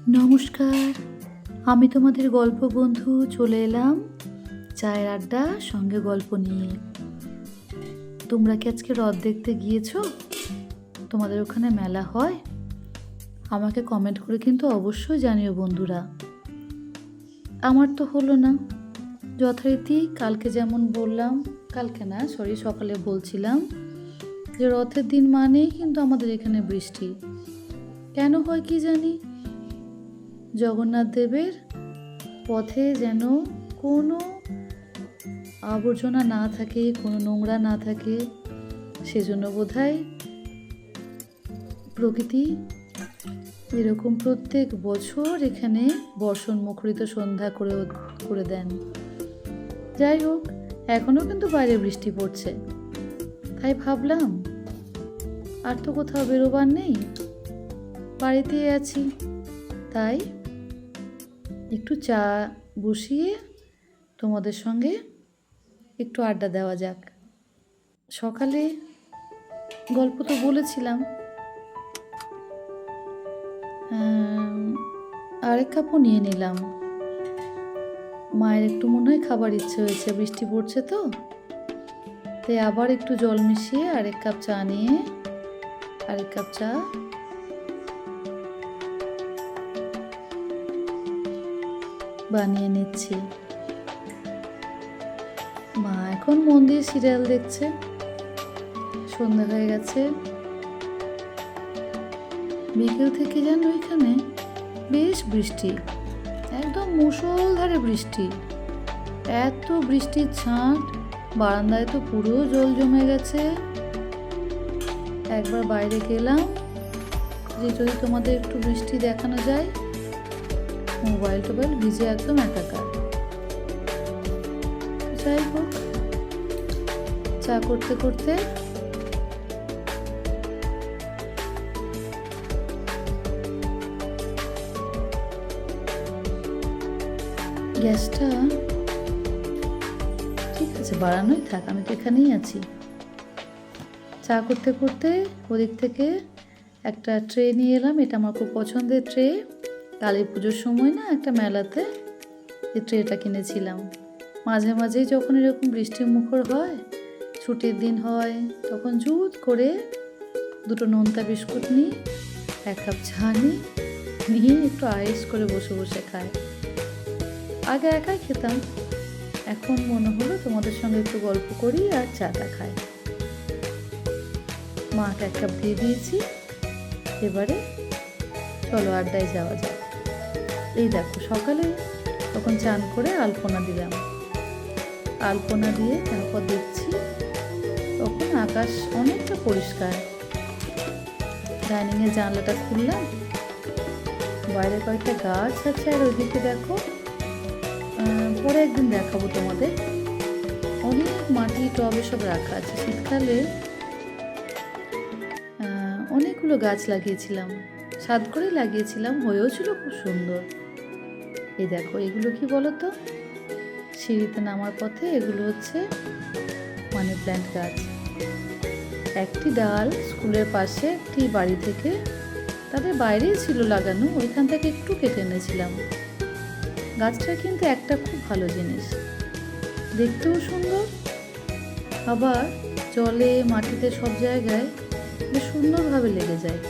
নমস্কার, আমি তোমাদের গল্প বন্ধু চলে এলাম চায়ের আড্ডা সঙ্গে গল্প নিয়ে। তোমরা কি আজকে রথ দেখতে গিয়েছো? তোমাদের ওখানে মেলা হয়? আমাকে কমেন্ট করে কিন্তু অবশ্যই জানিও বন্ধুরা। আমার তো হলো না যথারীতি। কালকে যেমন বললাম, সকালে বলছিলাম যে রথের দিন মানেই কিন্তু আমাদের এখানে বৃষ্টি। কেন হয় কি জানি, জগন্নাথ দেবের পথে যেন কোনো আবর্জনা না থাকে, কোনো নোংরা না থাকে, সেজন্য বোধহয় প্রকৃতি এরকম প্রত্যেক বছর এখানে বর্ষণ মুখরিত সন্ধ্যা করে দেন। যাই হোক, এখনও কিন্তু বাইরে বৃষ্টি পড়ছে, তাই ভাবলাম আর তো কোথাও বেরোবার নেই, বাড়িতেই আছি, তাই একটু চা বসিয়ে তোমাদের সঙ্গে একটু আড্ডা দেওয়া যাক। সকালে গল্প তো বলেছিলাম, আরেক কাপও নিয়ে নিলাম। মায়ের একটু মনে হয় খাবার ইচ্ছে হয়েছে, বৃষ্টি পড়ছে তো, তাই আবার একটু জল মিশিয়ে আরেক কাপ চা বানিয়ে নিচ্ছি। মা এখন মন দিয়ে সিরিয়াল দেখছে, সন্ধ্যা হয়ে গেছে। বিকেল থেকে যেন এখানে বেশ বৃষ্টি, একদম মুষলধারে বৃষ্টি। এত বৃষ্টির ছাঁট, বারান্দায় তো পুরো জল জমে গেছে। একবার বাইরে গেলাম যে যদি তোমাদের একটু বৃষ্টি দেখানো যায়, মোবাইল টোবাইল ভিজে একদম একাকার। যাই হোক, চা করতে করতে গ্যাসটা ঠিক আছে, বাড়ানোই থাক, আমি তো এখানেই আছি। চা করতে করতে ওদিক থেকে একটা ট্রে নিয়ে এলাম। এটা আমার খুব পছন্দের ট্রে। কালী পুজোর সময় না একটা মেলাতে এই ট্রেটা কিনেছিলাম। মাঝে মাঝেই যখন এরকম বৃষ্টি মুখর হয়, ছুটির দিন হয়, তখন জুত করে দুটো নোনতা বিস্কুট নিই, এক কাপ চা নিয়ে একটু আয়েস করে বসে বসে খাই। আগে একাই খেতাম, এখন মনে হলো তোমাদের সঙ্গে একটু গল্প করি আর চাটা খাই। মাকে এক কাপ দিয়ে দিয়েছি, এবারে চলো আড্ডায় যাওয়া যাক। এই দেখো, সকালে তখন চান করে আলপনা দিলাম। আলপনা দিয়ে তারপর দেখছি তখন আকাশ অনেকটা পরিষ্কার। ডাইনিংয়ের জানলাটা খুললাম, বাইরে কয়েকটা গাছ আছে, আর ওইদিকে দেখো, পরে একদিন দেখাবো তোমাদের, অনেক মাটি টবে সব রাখা আছে। শীতকালে অনেকগুলো গাছ লাগিয়েছিলাম, ছাদ করে লাগিয়েছিলাম, হয়েও ছিল খুব সুন্দর। এই দেখো, এগুলো কি বলো তো, সিঁড়িতে নামার পথে এগুলো হচ্ছে মানি প্ল্যান্ট গাছ। একটি ডাল স্কুলের পাশে একটি বাড়ি থেকে, তাদের বাইরেই ছিল লাগানো, ওইখান থেকে একটু কেটে এনেছিলাম। গাছটা কিন্তু একটা খুব ভালো জিনিস, দেখতেও সুন্দর, আবার জলে মাটিতে সব জায়গায় বেশ সুন্দরভাবে লেগে যায়।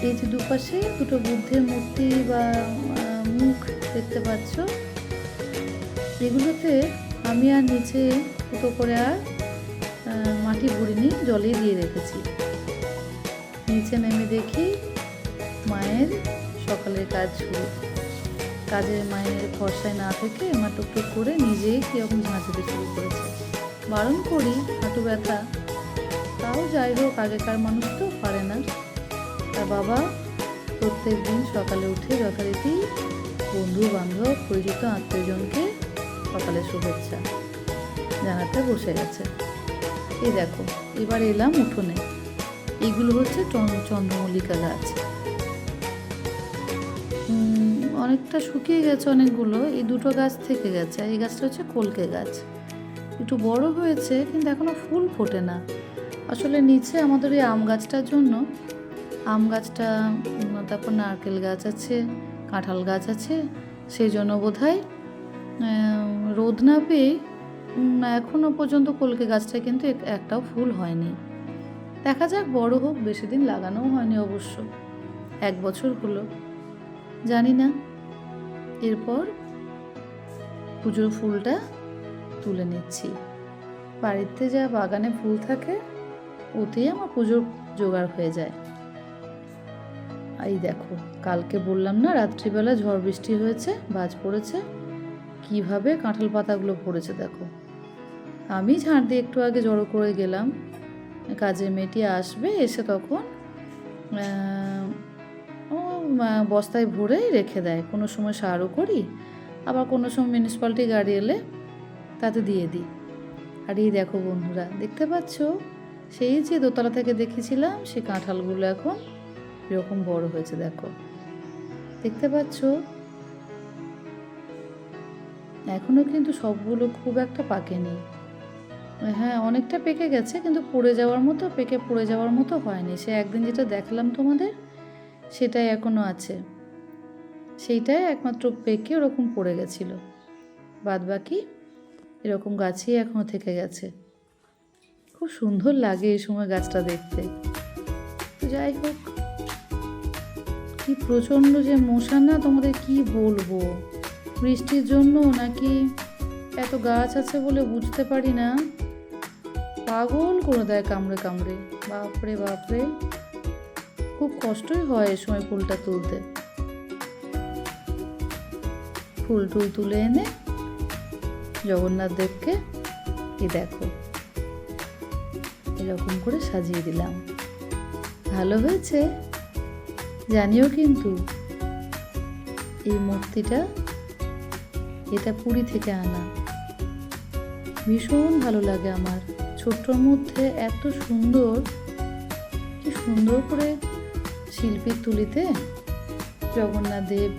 এই যে দুপাশে দুটো বুদ্ধের মূর্তি বা মুখ দেখতে পাচ্ছ, এগুলোতে আমি আর নিচে ফুটো করে আর মাটি ভরিনি, জলে দিয়ে রেখেছি। নিচে নেমে দেখি মায়ের সকালের কাজ শুরু। কাজের মায়ের ভরসায় না থেকে মা টুকটুক করে নিজেই কীরকম ঝাঁঝাতে শুরু করেছে। বারণ করি, হাঁটু ব্যথা, তাও যাই হোক, আগেকার মানুষ তো পারে না। তার বাবা প্রত্যেক দিন সকালে উঠে যথারীতি বন্ধু বান্ধব পরিচিত আত্মীয়জনকে সকালে শুভেচ্ছা জানাতে বসে গেছে। এই দেখো, এবার এলাম উঠোনে। এইগুলো হচ্ছে চন্দ্রমল্লিকা গাছ, অনেকটা শুকিয়ে গেছে অনেকগুলো, এই দুটো গাছ থেকে গেছে। এই গাছটা হচ্ছে কলকে গাছ, একটু বড় হয়েছে কিন্তু এখনো ফুল ফোটে না। আসলে নিচে আমাদের এই আম গাছটার জন্য আম গাছটা, তারপর নারকেল গাছ আছে, কাঁঠাল গাছ আছে, সেই জন্য বোধহয় রোদ না পেয়ে এখনও পর্যন্ত কলকে গাছটা কিন্তু একটাও ফুল হয়নি। দেখা যাক, বড় হোক, বেশি দিন লাগানোও হয়নি অবশ্য, 1 বছর হলো, জানি না। এরপর পুজোর ফুলটা তুলে নিচ্ছি। বাড়িতে যা বাগানে ফুল থাকে ওতেই আমার পুজোর জোগাড় হয়ে যায়। এই দেখো, কালকে বললাম না রাত্রিবেলা ঝড় বৃষ্টি হয়েছে, বাজ পড়েছে, কিভাবে কাঁঠাল পাতাগুলো পড়েছে দেখো। আমি ঝাড় দিয়ে একটু আগে জড়ো করে গেলাম, কাজের মেয়েটি আসবে, এসে তখন ও বস্তায় ভরে রেখে দেয়। কোনো সময় সারও করি, আবার কোনো সময় মিউনিসিপ্যালিটি গাড়ি এলে তাতে দিয়ে দিই। আর এই দেখো বন্ধুরা, দেখতে পাচ্ছ সেই যে দোতলা থেকে দেখেছিলাম সেই কাঁঠালগুলো এখন এরকম বড় হয়েছে, দেখো, দেখতে পাচ্ছ। এখনো কিন্তু সবগুলো খুব একটা পাকেনি, হ্যাঁ অনেকটা পেকে গেছে, কিন্তু পড়ে যাওয়ার মতো হয়নি। সে একদিন যেটা দেখালাম তোমাদের সেটাই এখনো আছে, সেইটাই একমাত্র পেকে ওরকম পড়ে গেছিল, বাদ বাকি এরকম গাছই এখনো থেকে গেছে। খুব সুন্দর লাগে এই সময় গাছটা দেখতে। তো যাই হোক, কি প্রচণ্ড যে মশা না, তোমাদের কি বলবো, বৃষ্টির জন্য নাকি এত গাছ আছে বলে বুঝতে পারি না, পাগল করে দেয় কামড়ে কামড়ে, বাপরে বাপরে, খুব কষ্টই হয় এই সময় ফুলটা তুলতে। ফুল টুল তুলে এনে জগন্নাথ দেবকে এই দেখো এরকম করে সাজিয়ে দিলাম। ভালো হয়েছে জানিও, কিন্তু এই মূর্তিটা এটা পুরী থেকে আনা, ভীষণ ভালো লাগে আমার। ছোট্টর মধ্যে এত সুন্দর, কি সুন্দর করে শিল্পীর তুলিতে জগন্নাথ দেব,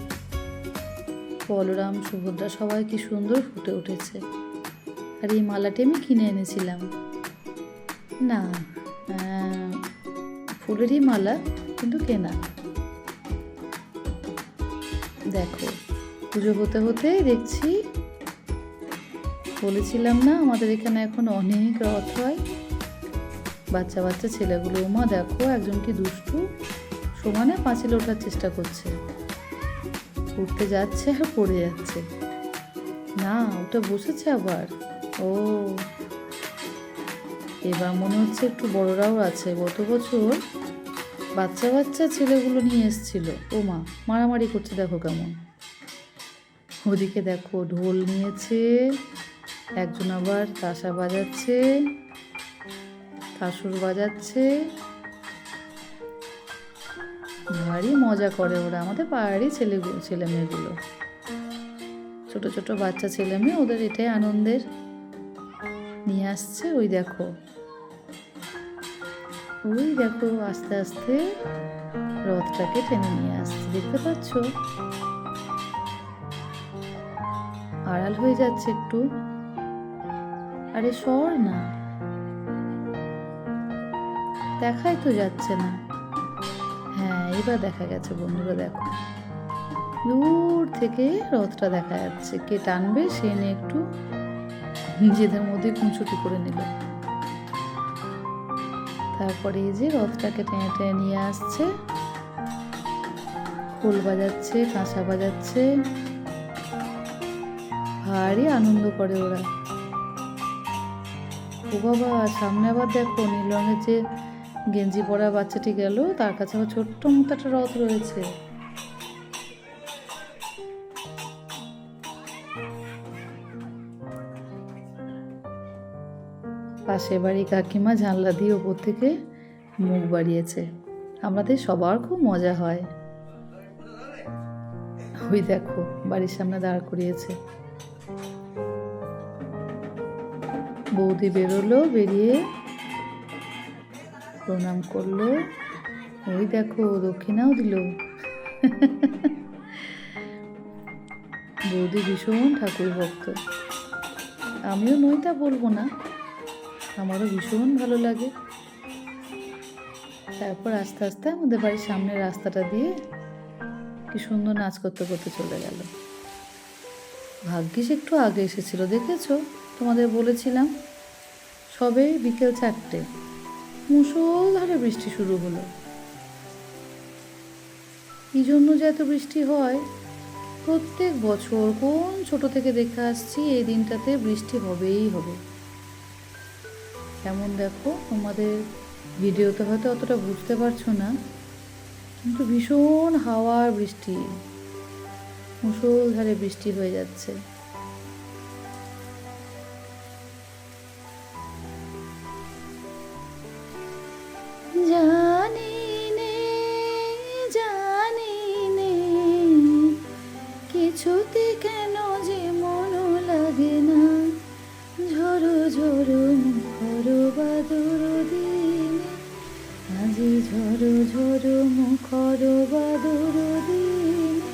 বলরাম, সুভদ্রা সবাই কি সুন্দর ফুটে উঠেছে। আর এই মালাটি আমি কিনে এনেছিলাম, না ফুলেরই মালা কিন্তু কেনা। দেখো পুজো হতে হতেই দেখছি, বলেছিলাম না আমাদের এখানে এখন অনেক রথ হয়, বাচ্চা বাচ্চা ছেলেগুলো, মা দেখো একজন কি দুষ্টু, সমানে পাঁচিলে ওঠার চেষ্টা করছে, উঠতে যাচ্ছে আর পড়ে যাচ্ছে, না ওটা বসেছে আবার। ও এবার মনে হচ্ছে একটু বড়রাও আছে, গত বছর বাচ্চা বাচ্চা ছেলেগুলো নিয়ে এসেছিল, ও মা মারামারি করছে, দেখো কেমন। ওদিকে দেখো ঢোল নিয়েছে একজন, আবার তাসা বাজাচ্ছে, কাসুর বাজাচ্ছে, ভারী মজা করে ওরা, আমাদের পাড়ারই ছেলে মেয়েগুলো, ছোট ছোট বাচ্চা ছেলে মেয়ে, ওদের এটাই আনন্দের, নিয়ে আসছে। ওই দেখো আস্তে আস্তে রথটাকে টেনে নিয়ে আসছে, দেখতে পাচ্ছ, আড়াল হয়ে যাচ্ছে একটু, আরে সর না, দেখাই তো যাচ্ছে না। হ্যাঁ এবার দেখা গেছে বন্ধুরা, দেখো দূর থেকে রথটা দেখা যাচ্ছে, কে টানবে সে নিয়ে একটু নিজেদের মধ্যে খুনসুটি করে নিল। তারপরে এই যে রথটাকে টেনে টেনে নিয়ে আসছে, খোল বাজাচ্ছে, কাঁসা বাজাচ্ছে, ভারী আনন্দ করে ওরা। ও বাবা, সামনে আবার দেখো নীল রঙের যে গেঞ্জি পরা বাচ্চাটি গেল, তার কাছে আবার ছোট্ট মতো একটা রথ রয়েছে। পাশে বাড়ি কাকিমা জানলা দিয়ে ওপর থেকে মুখ বাড়িয়েছে, আমাদের সবার খুব মজা হয়। ওই দেখো বাড়ির সামনে দাঁড় করিয়েছে, বৌদি বেরোলো, বেরিয়ে প্রণাম করলো, ওই দেখো দক্ষিণাও দিল। বৌদি ভীষণ ঠাকুর ভক্ত, আমিও নই তা বলবো না, আমারও ভীষণ ভালো লাগে। তারপর আস্তে আস্তে আমাদের বাড়ির সামনের রাস্তাটা দিয়ে কি সুন্দর নাচ করতে করতে চলে গেল। ভাগ্যিস একটু আগে এসেছিল, দেখেছো? তোমাদের বলেছিলাম। সবে বিকেল 4টে মুষলধারে বৃষ্টি শুরু হলো। কি জন্য যে এত বৃষ্টি হয় প্রত্যেক বছর, কোন ছোট থেকে দেখে আসছি এই দিনটাতে বৃষ্টি হবেই হবে। কেমন দেখো, তোমাদের ভিডিওতে হয়তো অতটা বুঝতে পারছো না, কিন্তু ভীষণ হাওয়ার বৃষ্টি, মুষলধারে বৃষ্টি হয়ে যাচ্ছে। জানি নে জানি নে কিছুতে কেন যে মন লাগে না, ঝড়ো ঝড়ো মুখর বাদর দিনে, আজি ঝড়ো ঝড়ো মুখর বাদর দিনে।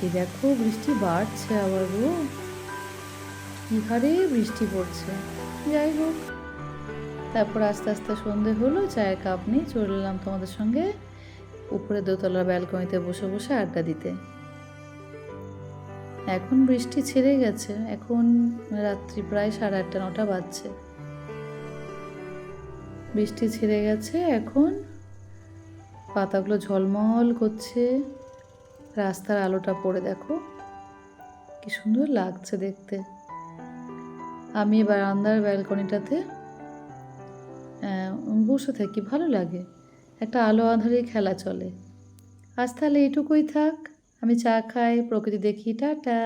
এই দেখো বৃষ্টি বাড়ছে আবার গো, কি হারে বৃষ্টি পড়ছে। যাই হোক, তারপর আস্তে আস্তে সন্ধে হলো, চায়ের কাপ নিয়ে চলে এলাম তোমাদের সঙ্গে উপরে দোতলার ব্যালকনিতে বসে বসে আড্ডা দিতে। এখন বৃষ্টি ছেড়ে গেছে, এখন রাত্রি প্রায় 8:30 9টা বাজছে। বৃষ্টি ছেড়ে গেছে, এখন পাতাগুলো ঝলমল করছে, রাস্তার আলোটা পড়ে দেখো কি সুন্দর লাগছে দেখতে। আমি বারান্দার ব্যালকনিটাতে বসে থাকি, ভালো লাগে, একটা আলো আঁধারে খেলা চলে। আজ তাহলে এইটুকুই থাক, আমি চা খাই, প্রকৃতি দেখি, টাটা।